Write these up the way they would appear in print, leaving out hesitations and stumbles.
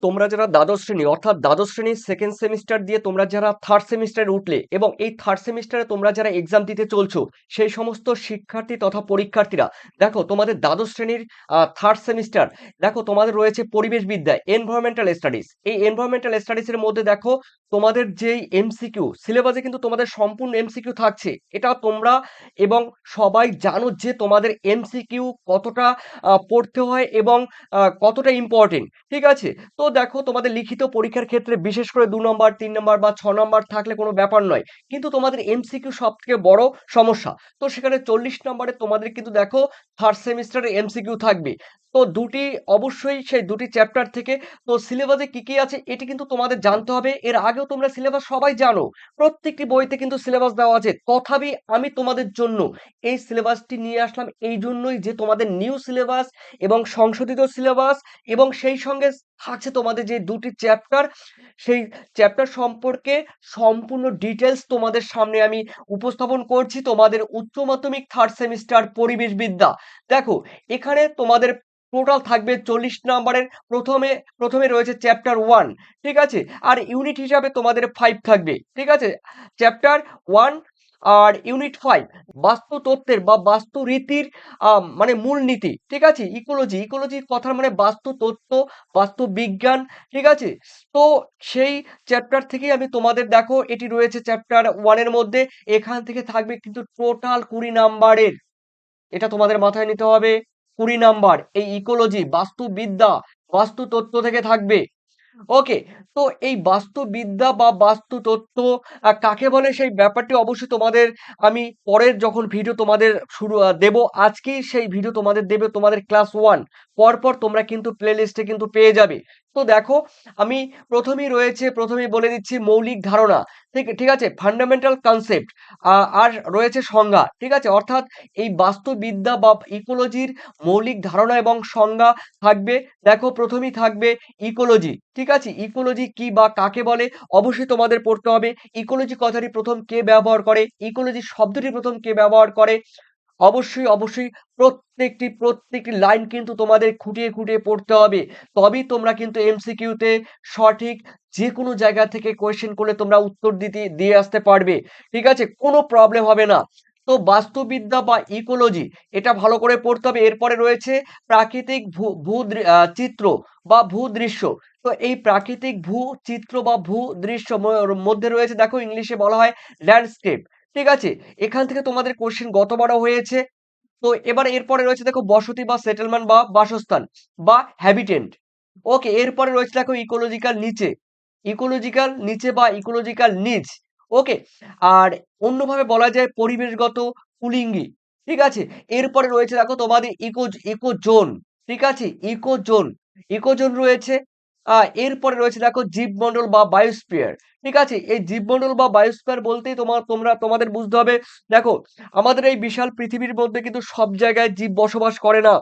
তোমরা যারা দ্বাদশ শ্রেণী অর্থাৎ দ্বাদশ শ্রেণীর সেকেন্ড সেমিস্টার দিয়ে তোমরা যারা থার্ড সেমিস্টারে উঠলে এবং এই থার্ড সেমিস্টারে তোমরা যারা এক্সাম দিতে চলছো সেই সমস্ত শিক্ষার্থী তথা পরীক্ষার্থীরা দেখো তোমাদের দ্বাদশ শ্রেণীর থার্ড সেমিস্টার দেখো তোমাদের রয়েছে পরিবেশ বিদ্যা এনভায়রনমেন্টাল স্টাডিজ। এই এনভায়রনমেন্টাল স্টাডিজের মধ্যে দেখো তোমাদের যেই এমসিকিউ সিলেবাসে কিন্তু তোমাদের সম্পূর্ণ এমসিকিউ থাকছে, এটা তোমরা এবং সবাই জানো যে তোমাদের এমসিকিউ কতটা পড়তে হয় এবং কতটা ইম্পর্টেন্ট। ঠিক আছে, তো দেখো তোমাদের লিখিত পরীক্ষার ক্ষেত্রে বিশেষ করে 2 নম্বর 3 নম্বর বা 6 নম্বর থাকলে কোনো ব্যাপার নয়, কিন্তু তোমাদের এমসিকিউ সব থেকে বড় সমস্যা। তো সেখানে 40 নম্বরে তোমাদের কিন্তু দেখো থার্ড সেমিস্টারে এমসিকিউ থাকবে। তো দুটি অবশ্যই সেই দুটি চ্যাপ্টার থেকে। তো সিলেবাসে কি কি আছে এটি কিন্তু তোমাদের জানতে হবে। এর আগেও তোমরা সিলেবাস সবাই জানো, প্রত্যেকটি বইতে কিন্তু সিলেবাস দেওয়া আছে। তথাপি আমি তোমাদের জন্য এই সিলেবাসটি নিয়ে আসলাম এই জন্যই যে তোমাদের নিউ সিলেবাস এবং সংশোধিত সিলেবাস এবং সেই সঙ্গে থাকছে তোমাদের যে দুটি চ্যাপ্টার, সেই চ্যাপ্টার সম্পর্কে সম্পূর্ণ ডিটেলস তোমাদের সামনে আমি উপস্থাপন করছি। তোমাদের উচ্চ মাধ্যমিক থার্ড সেমিস্টার পরিবেশ বিদ্যা দেখো এখানে তোমাদের টোটাল থাকবে 40 নম্বরের। প্রথমে প্রথমে রয়েছে চ্যাপ্টার 1, ঠিক আছে, আর ইউনিট হিসাবে তোমাদের 5 থাকবে। ঠিক আছে, চ্যাপ্টার 1 আর ইউনিট 5 বাস্তু তত্ত্বের বা বাস্তু রীতির মানে মূলনীতি। ঠিক আছে, ইকোলজি, ইকোলজির কথার মানে বাস্তু তত্ত্ব, বাস্তু বিজ্ঞান। ঠিক আছে, তো সেই চ্যাপ্টার থেকেই আমি তোমাদের দেখো এটি রয়েছে চ্যাপ্টার 1 এর মধ্যে। এখান থেকে থাকবে কিন্তু টোটাল 20 নাম্বারের, এটা তোমাদের মাথায় নিতে হবে। 20 নাম্বার এই ইকোলজি বাস্তুবিদ্যা বাস্তুতত্ত্ব থেকে থাকবে। ওকে, তো এই বাস্তুবিদ্যা বা বাস্তুতত্ত্ব কাকে বলে সেই ব্যাপারটি অবশ্যই তোমাদের আমি পরের যখন ভিডিও তোমাদের শুরু দেব, আজকেই সেই ভিডিও তোমাদের দেবে তোমাদের ক্লাস 1। পরপর তোমরা কিন্তু প্লে লিস্টে কিন্তু পেয়ে যাবে। তো দেখো আমি প্রথমেই বলে দিচ্ছি মৌলিক ধারণা। ঠিক ঠিক আছে, ফান্ডামেন্টাল কনসেপ্ট আর রয়েছে সংজ্ঞা। ঠিক আছে, অর্থাৎ এই বাস্তুবিদ্যা বা ইকোলজির মৌলিক ধারণা এবং সংজ্ঞা থাকবে। দেখো প্রথমেই থাকবে ইকোলজি। ঠিক আছে, ইকোলজি কি বা কাকে বলে অবশ্যই তোমাদের পড়তে হবে। ইকোলজি কথাটি প্রথম কে ব্যবহার করে, ইকোলজি শব্দটি প্রথম কে ব্যবহার করে, অবশ্যই অবশ্যই প্রত্যেকটি লাইন কিন্তু তোমাদের খুঁটিয়ে খুঁটিয়ে পড়তে হবে। তবেই তোমরা কিন্তু এমসিকিউতে সঠিক যে কোনো জায়গা থেকে কোয়েশ্চেন করলে তোমরা উত্তর দিয়ে আসতে পারবে। ঠিক আছে, কোনো প্রবলেম হবে না। তো বাস্তুবিদ্যা বা ইকোলজি এটা ভালো করে পড়তে হবে। এরপরে রয়েছে প্রাকৃতিক চিত্র বা ভূদৃশ্য। তো এই প্রাকৃতিক ভূ চিত্র বা ভূদৃশ্য মধ্যে রয়েছে দেখো ইংলিশে বলা হয় ল্যান্ডস্কেপ। ঠিক আছে, এখান থেকে তোমাদের কোশ্চেন গতবারও হয়েছে। তো এবার এরপরে রয়েছে দেখো বসতি বা সেটেলমেন্ট বা বাসস্থান বা হ্যাবিটেন্ট। ওকে, এরপরে রয়েছে দেখো ইকোলজিক্যাল নিচে, ইকোলজিক্যাল নিচে বা ইকোলজিক্যাল নিচ। ওকে, আর অন্যভাবে বলা যায় পরিবেশগত কুলিঙ্গি। ঠিক আছে, এরপরে রয়েছে দেখো তোমাদের ইকোজোন। ঠিক আছে, ইকোজোন, ইকোজোন রয়েছে। এরপরে রয়েছে দেখো জীবমণ্ডল বা বায়োস্ফিয়ার। ঠিক আছে, এই জীবমণ্ডল বা বায়োস্ফিয়ার বলতেই তোমাদের বুঝতে হবে। দেখো আমাদের এই বিশাল পৃথিবীর মধ্যে কিন্তু সব জায়গায় জীব বসবাস করে না।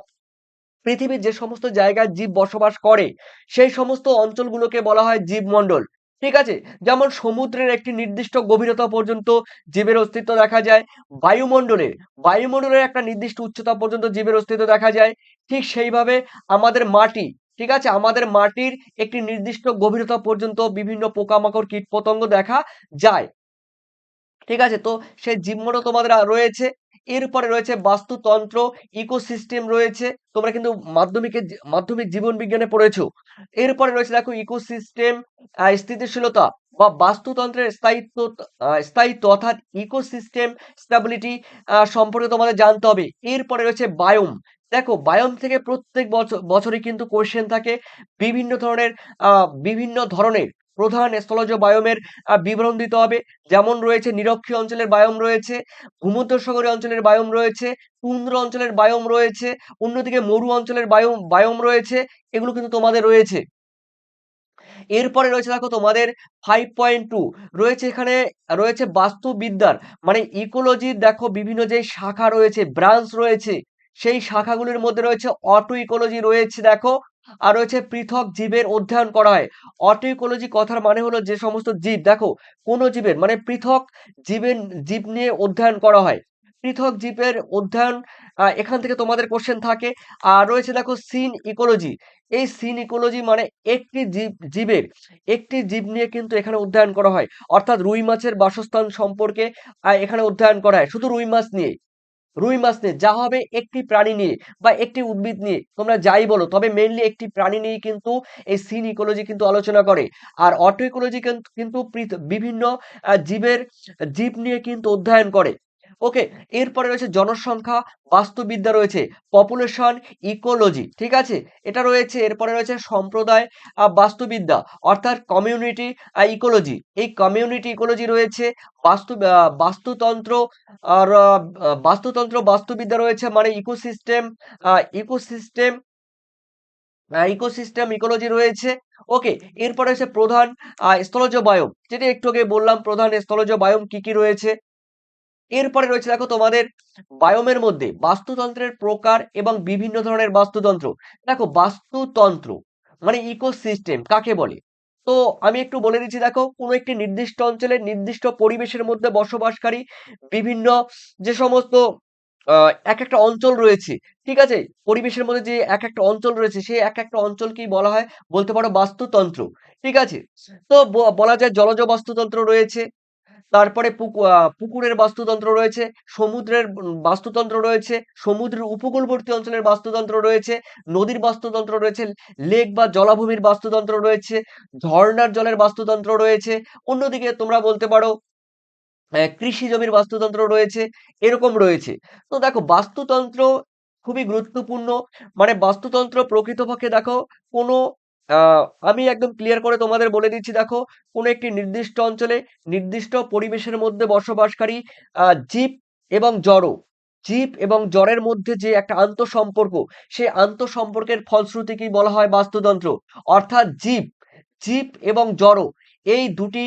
পৃথিবীর যে সমস্ত জায়গায় জীব বসবাস করে সেই সমস্ত অঞ্চলগুলোকে বলা হয় জীবমণ্ডল। ঠিক আছে, যেমন সমুদ্রের একটি নির্দিষ্ট গভীরতা পর্যন্ত জীবের অস্তিত্ব দেখা যায়। বায়ুমণ্ডলের বায়ুমণ্ডলের একটা নির্দিষ্ট উচ্চতা পর্যন্ত জীবের অস্তিত্ব দেখা যায়। ঠিক সেইভাবে আমাদের মাটি, ঠিক আছে, আমাদের মাটির একটি নির্দিষ্ট গভীরতা পর্যন্ত বিভিন্ন পোকামাকড় কীটপতঙ্গ দেখা যায়। ঠিক আছে, তো সেই জীবমণ্ডল তোমাদের রয়েছে। এরপরে রয়েছে বাস্তুতন্ত্র, ইকোসিস্টেম রয়েছে। তোমরা কিন্তু মাধ্যমিক জীবন বিজ্ঞানে পড়েছো। এরপরে রয়েছে দেখো ইকোসিস্টেম, স্থিতিশীলতা বা বাস্তুতন্ত্রের স্থায়িত্ব অর্থাৎ ইকোসিস্টেম স্টেবিলিটি সম্পর্কে তোমাদের জানতে হবে। এরপরে রয়েছে বায়োম। দেখো বায়োম থেকে প্রত্যেক বছরই কিন্তু কোশ্চেন থাকে বিভিন্ন ধরনের প্রধান স্থলজ বায়োমের বিবরণ দিতে হবে। যেমন রয়েছে নিরক্ষীয় অঞ্চলের বায়োম রয়েছে, ভূমধ্যসাগরীয় অঞ্চলের বায়োম রয়েছে, তুন্দ্র অঞ্চলের বায়োম রয়েছে, অন্যদিকে মরু অঞ্চলের বায়োম রয়েছে। এগুলো কিন্তু তোমাদের রয়েছে। এরপরে রয়েছে দেখো তোমাদের 5.2 রয়েছে, এখানে রয়েছে বাস্তুবিদ্যার মানে ইকোলজির দেখো বিভিন্ন যে শাখা রয়েছে, ব্রাঞ্চ রয়েছে, সেই শাখাগুলির মধ্যে রয়েছে অটো ইকোলজি রয়েছে দেখো। আর রয়েছে পৃথক জীবের অধ্যয়ন করা হয়। অটো ইকোলজি কথার মানে হলো যে সমস্ত জীব দেখো কোন জীবের মানে পৃথক জীব নিয়ে অধ্যয়ন করা হয়। পৃথক জীবের অধ্যয়ন, এখান থেকে তোমাদের কোশ্চেন থাকে। আর রয়েছে দেখো সিন ইকোলজি। এই সিন ইকোলজি মানে একটি জীব নিয়ে কিন্তু এখানে অধ্যয়ন করা হয়। অর্থাৎ রুই মাছের বাসস্থান সম্পর্কে এখানে অধ্যয়ন করা হয়, শুধু রুই মাছ নিয়ে যা হবে একটি প্রাণী নিয়ে বা একটি উদ্ভিদ নিয়ে, তোমরা যাই বলো, তবে মেইনলি একটি প্রাণী নিয়ে কিন্তু এই সিন ইকোলজি কিন্তু আলোচনা করে। আর অটো ইকোলজি কিন্তু বিভিন্ন জীব নিয়ে কিন্তু অধ্যয়ন করে। ওকে, এরপরে রয়েছে জনসংখ্যা বাস্তুবিদ্যা, রয়েছে পপুলেশন ইকোলজি, ঠিক আছে, এটা রয়েছে। এরপরে রয়েছে সম্প্রদায় বাস্তুবিদ্যা, অর্থাৎ কমিউনিটি ইকোলজি। এই কমিউনিটি ইকোলজি রয়েছে। বাস্তুতন্ত্র আর বাস্তুবিদ্যা রয়েছে, মানে ইকোসিস্টেম ইকোসিস্টেম ইকোলজি রয়েছে। ওকে, এরপরে হচ্ছে প্রধান স্থলজ বায়ুম, যেটা একটু আগে বললাম, প্রধান স্থলজ বায়ুম কি কি রয়েছে। এরপরে রয়েছে দেখো তোমাদের বায়োমের মধ্যে বাস্তুতন্ত্রের প্রকার এবং বিভিন্ন ধরনের বাস্তুতন্ত্র। দেখো বাস্তুতন্ত্র মানে ইকোসিস্টেম কাকে বলে, তো আমি একটু বলে দিচ্ছি। দেখো, কোনো একটি নির্দিষ্ট অঞ্চলে নির্দিষ্ট পরিবেশের মধ্যে বসবাসকারী বিভিন্ন যে সমস্ত এক একটা অঞ্চল রয়েছে, ঠিক আছে, পরিবেশের মধ্যে যে এক একটা অঞ্চল রয়েছে, সেই এক একটা অঞ্চলকেই বলা হয়, বলতে পারো বাস্তুতন্ত্র, ঠিক আছে। তো বলা যায় জলজ বাস্তুতন্ত্র রয়েছে, তারপরে পুকুরের বাস্তুতন্ত্র রয়েছে, সমুদ্রের বাস্তুতন্ত্র রয়েছে, সমুদ্রের উপকূলবর্তী অঞ্চলের বাস্তুতন্ত্র রয়েছে, নদীর বাস্তুতন্ত্র রয়েছে, লেক বা জলাভূমির বাস্তুতন্ত্র রয়েছে, ঝর্ণার জলের বাস্তুতন্ত্র রয়েছে। অন্যদিকে তোমরা বলতে পারো কৃষি জমির বাস্তুতন্ত্র রয়েছে, এরকম রয়েছে। তো দেখো বাস্তুতন্ত্র খুবই গুরুত্বপূর্ণ। মানে বাস্তুতন্ত্র প্রকৃতপক্ষে দেখো কোনো আমি একদম ক্লিয়ার করে তোমাদের বলে দিচ্ছি। দেখো, কোনো একটি নির্দিষ্ট অঞ্চলে নির্দিষ্ট পরিবেশের মধ্যে বসবাসকারী জীব এবং জড় জীব এবং জড়ের মধ্যে যে একটা আন্তঃসম্পর্ক, সেই আন্তঃসম্পর্কের ফলশ্রুতিকেই বলা হয় বাস্তুতন্ত্র। অর্থাৎ জীব জীব এবং জড় এই দুটি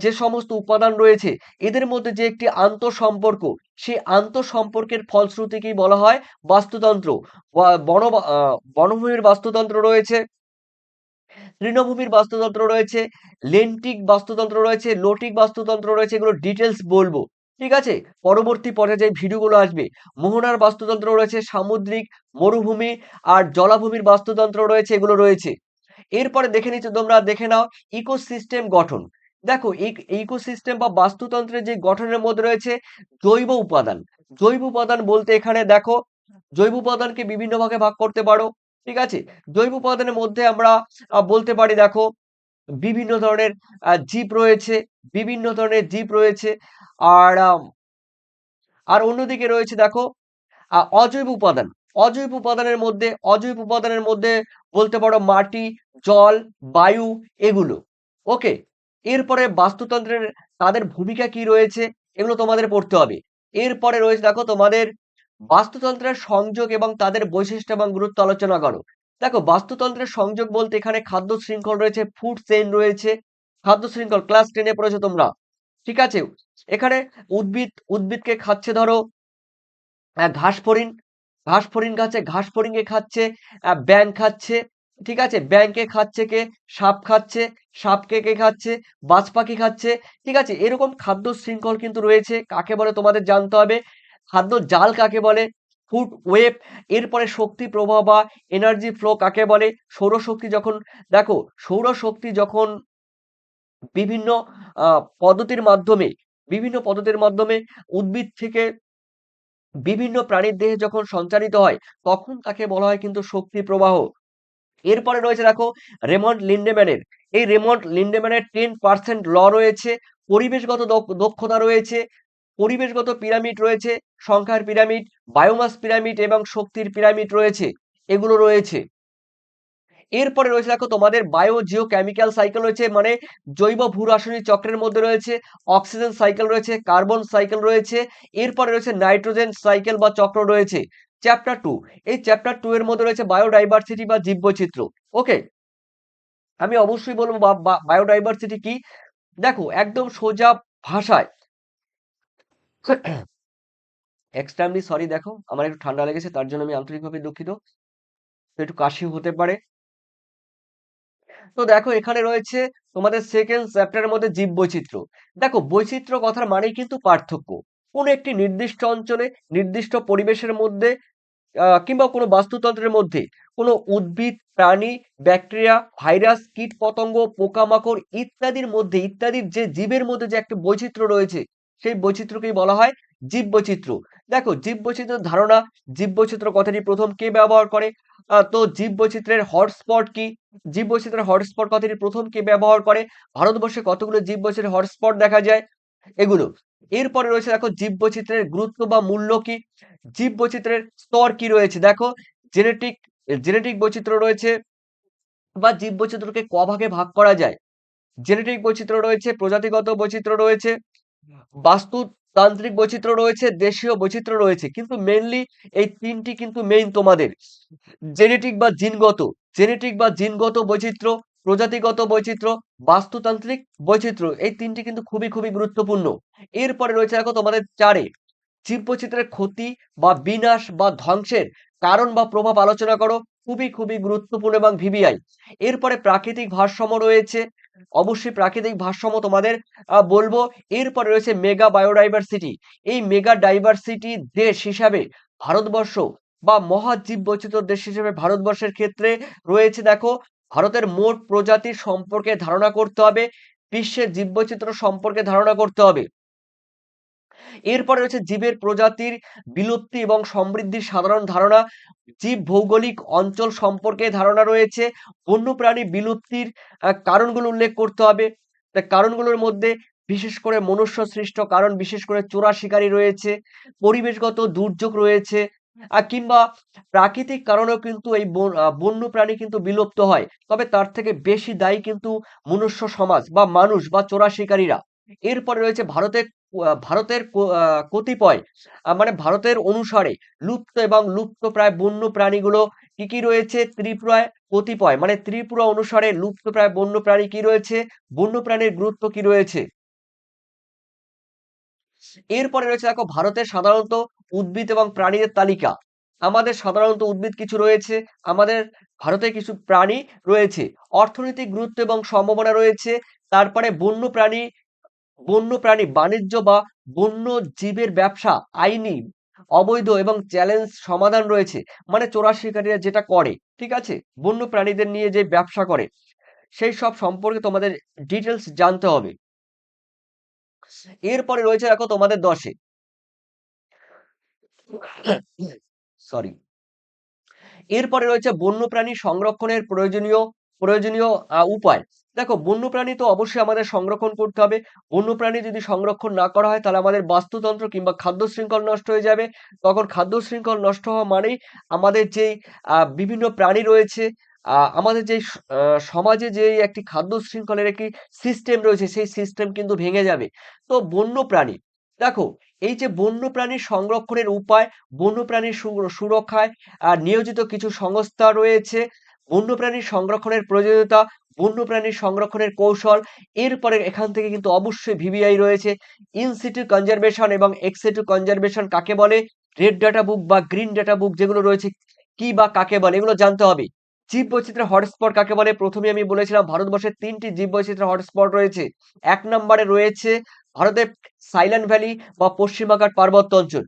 যে সমস্ত উপাদান রয়েছে, এদের মধ্যে যে একটি আন্তঃসম্পর্ক, সেই আন্তঃসম্পর্কের ফলশ্রুতিকেই বলা হয় বাস্তুতন্ত্র। বনভূমির বাস্তুতন্ত্র রয়েছে, তৃণভূমির বাস্তুতন্ত্র রয়েছে, লেন্টিক বাস্তুতন্ত্র রয়েছে, লোটিক বাস্তুতন্ত্র রয়েছে, এগুলো ডিটেলস বলবো, ঠিক আছে, পরবর্তী পর্যায়ে যে ভিডিওগুলো আসবে। মোহনার বাস্তুতন্ত্র রয়েছে, সামুদ্রিক, মরুভূমি আর জলাভূমির বাস্তুতন্ত্র রয়েছে, এগুলো রয়েছে। এরপরে দেখে নিচ্ছ, তোমরা দেখে নাও ইকোসিস্টেম গঠন। দেখো, ইকোসিস্টেম বা বাস্তুতন্ত্রের যে গঠনের মধ্যে রয়েছে জৈব উপাদান। জৈব উপাদান বলতে এখানে দেখো, জৈব উপাদানকে বিভিন্ন ভাগে ভাগ করতে পারো, ঠিক আছে। জৈব উপাদানের মধ্যে আমরা বলতে পারি, দেখো, বিভিন্ন ধরনের জীব রয়েছে। আর অন্যদিকে রয়েছে দেখো অজৈব উপাদান। অজৈব উপাদানের মধ্যে বলতে পারো মাটি, জল, বায়ু, এগুলো। ওকে, এরপরে বাস্তুতন্ত্রের তাদের ভূমিকা কি রয়েছে, এগুলো তোমাদের পড়তে হবে। এরপরে রয়েছে দেখো তোমাদের বাস্তুতন্ত্রের সংযোগ এবং তাদের বৈশিষ্ট্য এবং গুরুত্ব আলোচনা করো। দেখো, বাস্তুতন্ত্রের সংযোগ বলতে এখানে খাদ্য শৃঙ্খল রয়েছে, ফুড চেইন রয়েছে। খাদ্য শৃঙ্খল ক্লাস 10-এ পড়েছো তোমরা, ঠিক আছে। এখানে উদ্ভিদকে খাচ্ছে ধরো ঘাস ফড়িং, ঘাস ফড়িংকে খাচ্ছে, ব্যাঙ খাচ্ছে, ঠিক আছে, ব্যাঙকে খাচ্ছে কে, সাপ খাচ্ছে, সাপকে কে খাচ্ছে, বাজ পাখি খাচ্ছে, ঠিক আছে। এরকম খাদ্য শৃঙ্খল কিন্তু রয়েছে, কাকে বলে তোমাদের জানতে হবে। খাদ্য জাল কাকে বলে, ফুড ওয়েব। এরপরে শক্তি প্রবাহ বা এনার্জি ফ্লো কাকে বলে। সৌরশক্তি যখন, দেখো, সৌরশক্তি যখন বিভিন্ন পদ্ধতির মাধ্যমে উদ্ভিদ থেকে বিভিন্ন প্রাণীর দেহে যখন সঞ্চারিত হয়, তখন তাকে বলা হয় কিন্তু শক্তি প্রবাহ। এরপরে রয়েছে দেখো রেমন্ড লিন্ডেম্যানের 10% ল রয়েছে, পরিবেশগত দক্ষতা রয়েছে, পরিবেশগত পিরামিড রয়েছে, সংখ্যার পিরামিড, বায়োমাস পিরামিড এবং শক্তির পিরামিড রয়েছে, এগুলো রয়েছে। এরপরে রয়েছে দেখো তোমাদের বায়ো জিও কেমিক্যাল সাইকেল রয়েছে, মানে জৈব ভূ রাসায়নিক চক্রের মধ্যে রয়েছে অক্সিজেন সাইকেল রয়েছে, কার্বন সাইকেল রয়েছে। এরপরে রয়েছে নাইট্রোজেন সাইকেল বা চক্র রয়েছে। চ্যাপ্টার 2, এই চ্যাপ্টার 2 এর মধ্যে রয়েছে বায়োডাইভার্সিটি বা জীববৈচিত্র্য। ওকে, আমি অবশ্যই বলবো বায়োডাইভার্সিটি কি। দেখো, একদম সোজা ভাষায়, এক্সট্রিমলি সরি, দেখো আমার একটু ঠান্ডা লেগেছে, তার জন্য আমি আন্তরিকভাবে দুঃখিত, তো একটু কাশি হতে পারে। তো দেখো, এখানে রয়েছে তোমাদের সেকেন্ড চ্যাপ্টারের মধ্যে জীব বৈচিত্র্য। দেখো, বৈচিত্র্য কথার মানেই কিন্তু পার্থক্য। কোনো একটি নির্দিষ্ট অঞ্চলে নির্দিষ্ট পরিবেশের মধ্যে কিংবা কোনো বাস্তুতন্ত্রের মধ্যে কোনো উদ্ভিদ, প্রাণী, ব্যাকটেরিয়া, ভাইরাস, কীটপতঙ্গ, পোকামাকড় ইত্যাদির যে জীবের মধ্যে যে একটা বৈচিত্র্য রয়েছে, সেই বৈচিত্র্যকেই বলা হয় জীববৈচিত্র্য। দেখো জীববৈচিত্র্যের ধারণা, জীববৈচিত্র্য কথাটি প্রথম কে ব্যবহার করে? তো জীববৈচিত্র্যের হটস্পট কি? জীববৈচিত্র্যের হটস্পট কথাটি প্রথম কে ব্যবহার করে? ভারতবর্ষে কতগুলো জীববৈচিত্র্যের হটস্পট দেখা যায়? এগুলো। এরপরে রয়েছে দেখো জীববৈচিত্র্যের গুরুত্ব বা মূল্য কি? জীববৈচিত্র্যের স্তর কি রয়েছে? দেখো জেনেটিক জেনেটিক বৈচিত্র্য রয়েছে বা জীববৈচিত্র্যকে ভাগে ভাগ করা যায়। জেনেটিক বৈচিত্র্য রয়েছে, প্রজাতিগত বৈচিত্র্য রয়েছে, বাস্তুতান্ত্রিক বৈচিত্র্য রয়েছে, দেশীয় বৈচিত্র্য রয়েছে। কিন্তু মেইনলি এই ৩ টি কিন্তু মেইন তোমাদের। জেনেটিক বা জিনগত, জেনেটিক বা জিনগত বৈচিত্র্য, প্রজাতিগত বৈচিত্র্য, বাস্তুতান্ত্রিক বৈচিত্র্য। এই ৩ টি কিন্তু খুবই গুরুত্বপূর্ণ। এরপরে রয়েছে দেখো তোমাদের ৪ এ জীববৈচিত্র্যের ক্ষতি বা বিনাশ বা ধ্বংসের কারণ বা প্রভাব আলোচনা করো। খুবই গুরুত্বপূর্ণ এবং ভিভিআই। এরপরে প্রাকৃতিক ভারসাম্য রয়েছে। অবশ্যই প্রাকৃতিক ভারসাম্য তোমাদের বলবো। এরপরে রয়েছে মেগা বায়োডাইভার্সিটি। এই মেগা ডাইভার্সিটি দেশ হিসাবে ভারতবর্ষ বা মহাজীব বৈচিত্র্য দেশ হিসেবে ভারতবর্ষের ক্ষেত্রে রয়েছে দেখো ভারতের মোট প্রজাতির সম্পর্কে ধারণা করতে হবে, বিশ্বের জীববৈচিত্র্য সম্পর্কে ধারণা করতে হবে। এরপরে রয়েছে জীবের প্রজাতির বিলুপ্তি এবং সমৃদ্ধির সাধারণ ধারণা, জীব ভৌগোলিক অঞ্চল সম্পর্কে ধারণা রয়েছে, বন্যপ্রাণী বিলুপ্তির কারণগুলো উল্লেখ করতে হবে। তা কারণগুলোর মধ্যে বিশেষ করে মনুষ্য সৃষ্ট কারণ, বিশেষ করে চোরা শিকারী রয়েছে, পরিবেশগত দুর্যোগ রয়েছে, কিংবা প্রাকৃতিক কারণেও কিন্তু এই বন্যপ্রাণী কিন্তু বিলুপ্ত হয়। তবে তার থেকে বেশি দায়ী কিন্তু মনুষ্য সমাজ বা মানুষ বা চোরা শিকারীরা। এরপরে রয়েছে ভারতের কতিপয় মানে ভারতের অনুসারে লুপ্ত এবং লুপ্তপ্রায় বন্য প্রাণীগুলো কি রয়েছে? ত্রিপুরায় কতিপয় মানে ত্রিপুরা অনুসারে লুপ্তপ্রায় বন্য প্রাণী কি রয়েছে? বন্যপ্রাণীর গুরুত্ব কি রয়েছে? এরপরে রয়েছে দেখো ভারতের সাধারণত উদ্ভিদ এবং প্রাণীদের তালিকা। আমাদের সাধারণত উদ্ভিদ কিছু রয়েছে, আমাদের ভারতে কিছু প্রাণী রয়েছে। অর্থনৈতিক গুরুত্ব এবং সম্ভাবনা রয়েছে। তারপরে বন্যপ্রাণী বাণিজ্য বা বন্য জীবের ব্যবসা, আইনি, অবৈধ এবং চ্যালেঞ্জ সমাধান রয়েছে। মানে চোরা শিকারীরা যেটা করে, ঠিক আছে? বন্য প্রাণীদের নিয়ে যে ব্যবসা করে, সেই সব সম্পর্কে তোমাদের ডিটেলস জানতে হবে। এরপরে রয়েছে দেখো তোমাদের ১০ এ সরি। এরপরে রয়েছে বন্যপ্রাণী সংরক্ষণের প্রয়োজনীয় উপায়। দেখো বন্যপ্রাণী তো অবশ্যই আমাদের সংরক্ষণ করতে হবে। বন্যপ্রাণী যদি সংরক্ষণ না করা হয় তাহলে আমাদের বাস্তুতন্ত্র কিংবা খাদ্য শৃঙ্খল নষ্ট হয়ে যাবে। তখন খাদ্য শৃঙ্খল নষ্ট হওয়া মানেই আমাদের যেই বিভিন্ন প্রাণী রয়েছে, আমাদের যেই সমাজে যেই একটি খাদ্য শৃঙ্খলের একটি সিস্টেম রয়েছে সেই সিস্টেম কিন্তু ভেঙে যাবে। তো বন্যপ্রাণী দেখো এই যে বন্যপ্রাণী সংরক্ষণের উপায়, বন্যপ্রাণীর সুরক্ষায় নিয়োজিত কিছু সংস্থা রয়েছে, বন্যপ্রাণী সংরক্ষণের প্রয়োজনীয়তা, বন্যপ্রাণী সংরক্ষণের কৌশল। এরপরে এখান থেকে কিন্তু অবশ্যই ভিভিআই রয়েছে। ইন সিটু কনজারভেশন এবং এক্স সিটু কনজারভেশন কাকে বলে, রেড ডাটা বুক বা গ্রিন ডাটা বুক যেগুলো রয়েছে কি বা কাকে বলে এগুলো জানতে হবে। জীববৈচিত্র্যের হটস্পট কাকে বলে? প্রথমে আমি বলেছিলাম ভারতবর্ষের ৩টি জীববৈচিত্র্য হটস্পট রয়েছে। ১ নম্বরে রয়েছে ভারতের সাইলেন্ট ভ্যালি বা পশ্চিমঘাট পার্বত্য অঞ্চল।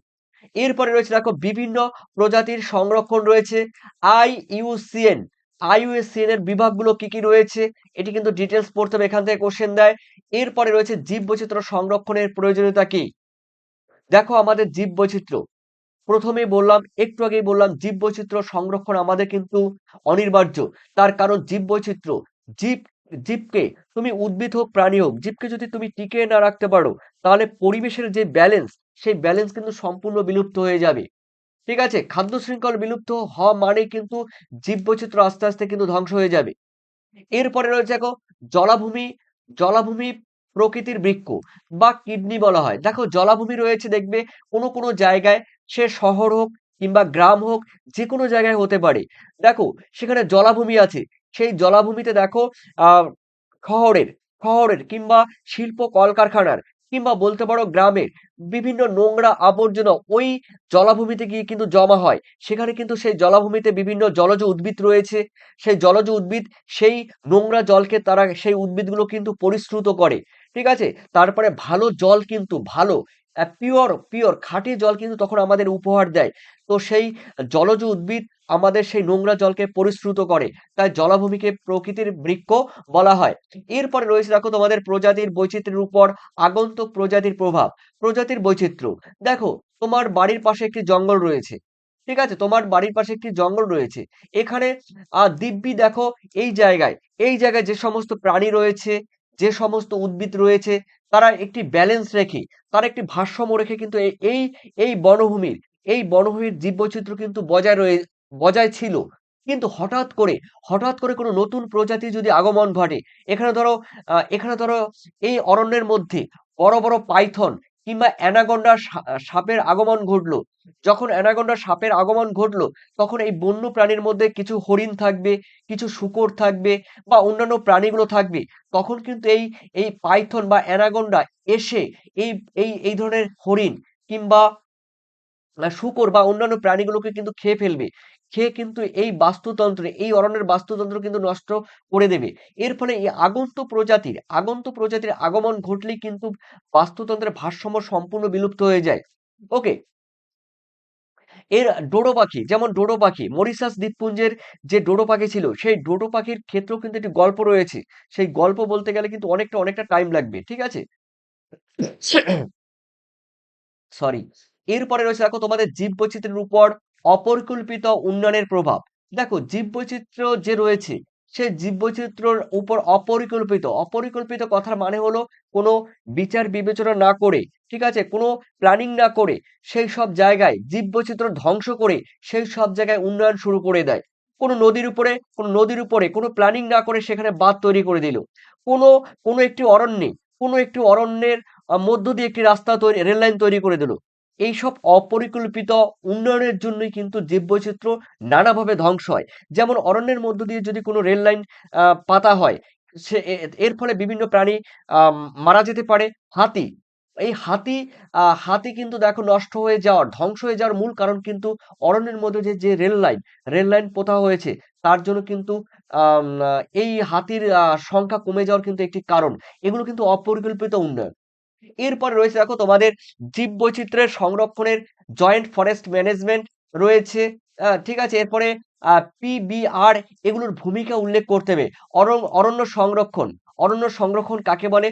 এরপরে রয়েছে দেখো বিভিন্ন প্রজাতির সংরক্ষণ রয়েছে। আইইউসিএন, আইইউসিএন এর বিভাগগুলো কি রয়েছে? এটি কিন্তু ডিটেলস পড়তে হবে, এখান থেকে কোশ্চেন দেয়। এরপরে রয়েছে জীববৈচিত্র্য সংরক্ষণের প্রয়োজনীয়তা কি? দেখো আমাদের জীববৈচিত্র্য প্রথমেই বললাম, একটু আগেই বললাম জীববৈচিত্র্য সংরক্ষণ আমাদের কিন্তু অনিবার্য। তার কারণ জীববৈচিত্র্য, জীব জীবকে তুমি উদ্ভিদ হোক প্রাণী হোক, জীবকে যদি তুমি টিকিয়ে না রাখতে পারো তাহলে পরিবেশের যে ব্যালেন্স সেই ব্যালেন্স কিন্তু সম্পূর্ণ বিলুপ্ত হয়ে যাবে। ঠিক আছে? খাদ্য শৃঙ্খল বিলুপ্ত হওয়া মানেই কিন্তু জীববৈচিত্র্য আস্তে কিন্তু ধ্বংস হয়ে যাবে। এরপরে রয়েছে দেখো জলাভূমি, জলাভূমি প্রকৃতির বৃক্ষ বা কিডনি বলা হয়। দেখো জলাভূমি রয়েছে দেখবে কোনো জায়গায়, সে শহর হোক কিংবা গ্রাম হোক, যেকোনো জায়গায় হতে পারে। দেখো সেখানে জলাভূমি আছে। সেই জলাভূমিতে দেখো আ শহরের শহরের কিংবা শিল্প কলকারখানার কিংবা বলতে পারো গ্রামের বিভিন্ন নোংরা আবর্জনা ওই জলাভূমিতে গিয়ে কিন্তু জমা হয়। সেখানে কিন্তু সেই জলাভূমিতে বিভিন্ন জলজ উদ্ভিদ রয়েছে। সেই জলজ উদ্ভিদ সেই নোংরা জলকে তারা সেই উদ্ভিদগুলো কিন্তু পরিশ্রুত করে। ঠিক আছে? তারপরে ভালো জল কিন্তু ভালো পিওর পিওর খাঁটি জল কিন্তু তখন আমাদের উপহার দেয়। তো সেই জলজ উদ্ভিদ আমাদের সেই নোংরা জলকে পরিশ্রুত করে, তাই জলাভূমিকে প্রকৃতির বৃক্ষ বলা হয়। এরপরে রয়েছে দেখো তোমাদের প্রজাতির বৈচিত্র্যের উপর আগন্তুক প্রজাতির প্রভাব। প্রজাতির বৈচিত্র্য, দেখো তোমার বাড়ির পাশে একটি জঙ্গল রয়েছে, ঠিক আছে, তোমার বাড়ির পাশে একটি জঙ্গল রয়েছে, এখানে দিব্যি দেখো এই জায়গায় যে সমস্ত প্রাণী রয়েছে, যে সমস্ত উদ্ভিদ রয়েছে, তারা একটি ব্যালেন্স রেখে, তারা একটি ভারসাম্য রেখে কিন্তু এই এই বনভূমির এই বনভূমির জীববৈচিত্র্য কিন্তু বজায় ছিল। কিন্তু হঠাৎ করে কোনো নতুন প্রজাতি যদি আগমন ঘটে, এখানে ধরো এই অরণ্যের মধ্যে বড় বড় পাইথন কিংবা অ্যানাকোন্ডা সাপের আগমন ঘটলো। যখন অ্যানাকোন্ডা সাপের আগমন ঘটলো, তখন এই বন্য প্রাণীর মধ্যে কিছু হরিণ থাকবে, কিছু শূকর থাকবে বা অন্যান্য প্রাণীগুলো থাকবে। তখন কিন্তু এই এই পাইথন বা অ্যানাকোন্ডা এসে এই এই ধরনের হরিণ কিংবা শূকর বা অন্যান্য প্রাণীগুলোকে কিন্তু খেয়ে ফেলবে। খেয়ে কিন্তু এই অরণ্যের বাস্তুতন্ত্র কিন্তু নষ্ট করে দেবে। এর ফলে এই আগন্তুক প্রজাতির আগমন ঘটলেই কিন্তু বাস্তুতন্ত্রের ভারসাম্য সম্পূর্ণ বিলুপ্ত হয়ে যায়। ওকে, এর ডোডো পাখি, যেমন ডোডো পাখি মরিশাস দ্বীপপুঞ্জের যে ডোডো পাখি ছিল, সেই ডোডো পাখির ক্ষেত্রেও কিন্তু একটি গল্প রয়েছে। সেই গল্প বলতে গেলে কিন্তু অনেকটা টাইম লাগবে, ঠিক আছে। সরি। এরপরে রয়েছে দেখো তোমাদের জীববৈচিত্র্যের উপর অপরিকল্পিত উন্নয়নের প্রভাব। দেখো জীববৈচিত্র্য যে রয়েছে, সেই জীববৈচিত্র্যের উপর অপরিকল্পিত কথার মানে হলো কোনো বিচার বিবেচনা না করে, ঠিক আছে, কোনো প্ল্যানিং না করে সেই সব জায়গায় জীববৈচিত্র্য ধ্বংস করে সেই সব জায়গায় উন্নয়ন শুরু করে দেয়। কোনো নদীর উপরে কোনো প্ল্যানিং না করে সেখানে বাঁধ তৈরি করে দিল। কোনো কোনো একটি অরণ্যে কোনো একটি অরণ্যের মধ্য দিয়ে একটি রেল লাইন তৈরি করে দিল। এইসব অপরিকল্পিত উন্নয়নের জন্যই কিন্তু জীববৈচিত্র্য নানাভাবে ধ্বংস হয়। যেমন অরণ্যের মধ্য দিয়ে যদি কোনো রেল লাইন পাতা হয়, এর ফলে বিভিন্ন প্রাণী মারা যেতে পারে। হাতি, এই হাতি কিন্তু দেখো ধ্বংস হয়ে যাওয়ার মূল কারণ কিন্তু অরণ্যের মধ্যে যে রেল লাইন পোতা হয়েছে, তার জন্য কিন্তু এই হাতির সংখ্যা কমে যাওয়ার কিন্তু একটি কারণ। এগুলো কিন্তু অপরিকল্পিত উন্নয়ন। এরপরে রয়েছে দেখো তোমাদের জীববৈচিত্র্যের সংরক্ষণের জয়েন্ট ফরেস্ট ম্যানেজমেন্ট রয়েছে। ঠিক আছে, এরপরে পিবিআর এগুলোর ভূমিকা উল্লেখ করতে হবে। অরণ্য সংরক্ষণ কাকে বলে?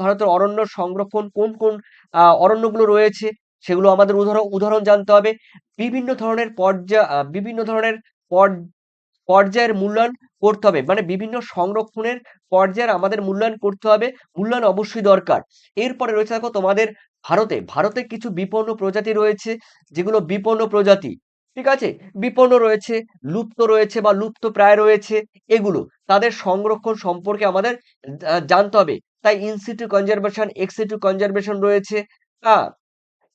ভারতের অরণ্য সংরক্ষণ কোন কোন অরণ্যগুলো রয়েছে সেগুলো আমাদের উদাহরণ জানতে হবে। বিভিন্ন ধরনের পর্যায়ের মূল্যায়ন করতে হবে, মানে বিভিন্ন সংরক্ষণের পর্যায়ের আমাদের মূল্যায়ন করতে হবে। মূল্যায়ন অবশ্যই দরকার। এরপরে রয়েছে দেখো তোমাদের ভারতে কিছু বিপন্ন প্রজাতি রয়েছে, যেগুলো বিপন্ন প্রজাতি, ঠিক আছে, বিপন্ন রয়েছে, লুপ্ত রয়েছে বা লুপ্ত প্রায় রয়েছে। এগুলো তাদের সংরক্ষণ সম্পর্কে আমাদের জানতে হবে। তাই ইনসিটু কনজারভেশন, এক্সিটু কনজারভেশন রয়েছে। হ্যাঁ,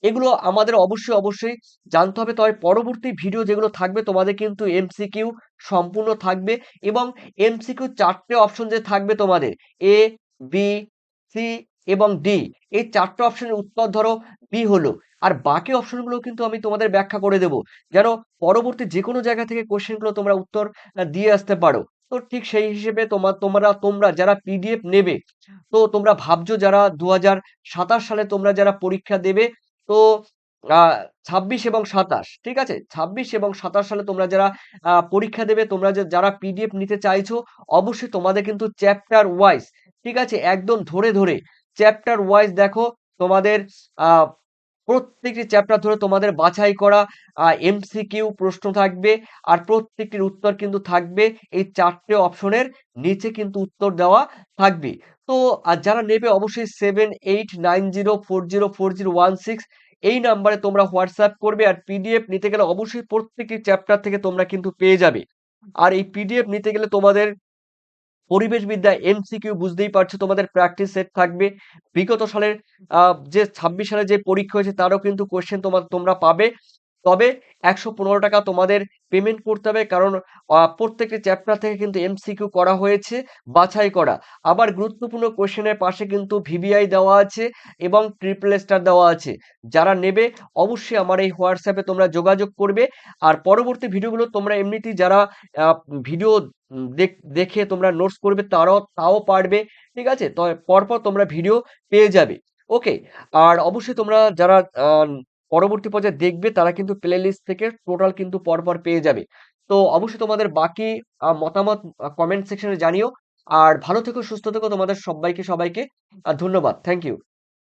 এগুলো আমাদের অবশ্যই জানতে হবে। তবে পরবর্তী ভিডিও যেগুলো থাকবে তোমাদের কিন্তু এমসিকিউ সম্পূর্ণ থাকবে, এবং এমসিকিউ 4টে অপশন যে থাকবে তোমাদের, এ, বি, সি এবং ডি। এই 4টে অপশনের উত্তর ধরো বি হলো, আর বাকি অপশনগুলো কিন্তু আমি তোমাদের ব্যাখ্যা করে দেব, যেন পরবর্তী যে কোনো জায়গা থেকে কোশ্চেনগুলো তোমরা উত্তর দিয়ে আসতে পারো। তো ঠিক সেই হিসেবে তোমরা যারা পিডিএফ নেবে, তো তোমরা ভাবছো যারা 2027 সালে তোমরা যারা পরীক্ষা দেবে, তো 26 এবং 27, ঠিক আছে, 26 এবং 27 সালে তোমরা যারা পরীক্ষা দেবে, তোমরা যারা পিডিএফ নিতে চাইছো, অবশ্যই তোমাদের কিন্তু চ্যাপ্টার ওয়াইজ, ঠিক আছে, একদম ধরে চ্যাপ্টার ওয়াইজ দেখো তোমাদের আহ প্রত্যেকটি চ্যাপ্টার ধরে তোমাদের বাছাই করা এমসিকিউ প্রশ্ন থাকবে, আর প্রত্যেকটির উত্তর কিন্তু থাকবে এই 4টে অপশনের নিচে কিন্তু উত্তর দেওয়া থাকবে। তো যারা নেবে অবশ্যই 7890404016 এই নাম্বারে তোমরা হোয়াটসঅ্যাপ করবে। আর পিডিএফ নিতে গেলে অবশ্যই প্রত্যেকটি চ্যাপ্টার থেকে তোমরা কিন্তু পেয়ে যাবে। আর এই পিডিএফ নিতে গেলে তোমাদের পরিবেশ বিদ্যা এমসিকিউ বুঝতেই পারছো, তোমাদের প্র্যাকটিস সেট থাকবে। বিগত সালের যে 26 সালে যে পরীক্ষা হয়েছে তারও কিন্তু কোশ্চেন তোমরা পাবে। তবে 115 টাকা তোমাদের পেমেন্ট করতে হবে, কারণ প্রত্যেকটি চ্যাপ্টার থেকে কিন্তু এমসিকিউ করা হয়েছে, বাছাই করা। আবার গুরুত্বপূর্ণ কোশ্চেনের পাশে কিন্তু ভিভিআই দেওয়া আছে এবং ট্রিপল স্টার দেওয়া আছে। যারা নেবে অবশ্যই আমার এই হোয়াটসঅ্যাপে তোমরা যোগাযোগ করবে। আর পরবর্তী ভিডিওগুলো তোমরা এমনিতেই যারা ভিডিও দেখে তোমরা নোটস করবে তাও পারবে, ঠিক আছে, তো পরপর তোমরা ভিডিও পেয়ে যাবে। ওকে। আর অবশ্যই তোমরা যারা পরবর্তী পর্যায়ে দেখবে তারা কিন্তু প্লে লিস্ট থেকে টোটাল কিন্তু পরপর পেয়ে যাবে। তো অবশ্যই তোমাদের বাকি মতামত কমেন্ট সেকশনে জানিও। আর ভালো থেকো, সুস্থ থেকো, তোমাদের সবাইকে ধন্যবাদ। Thank you.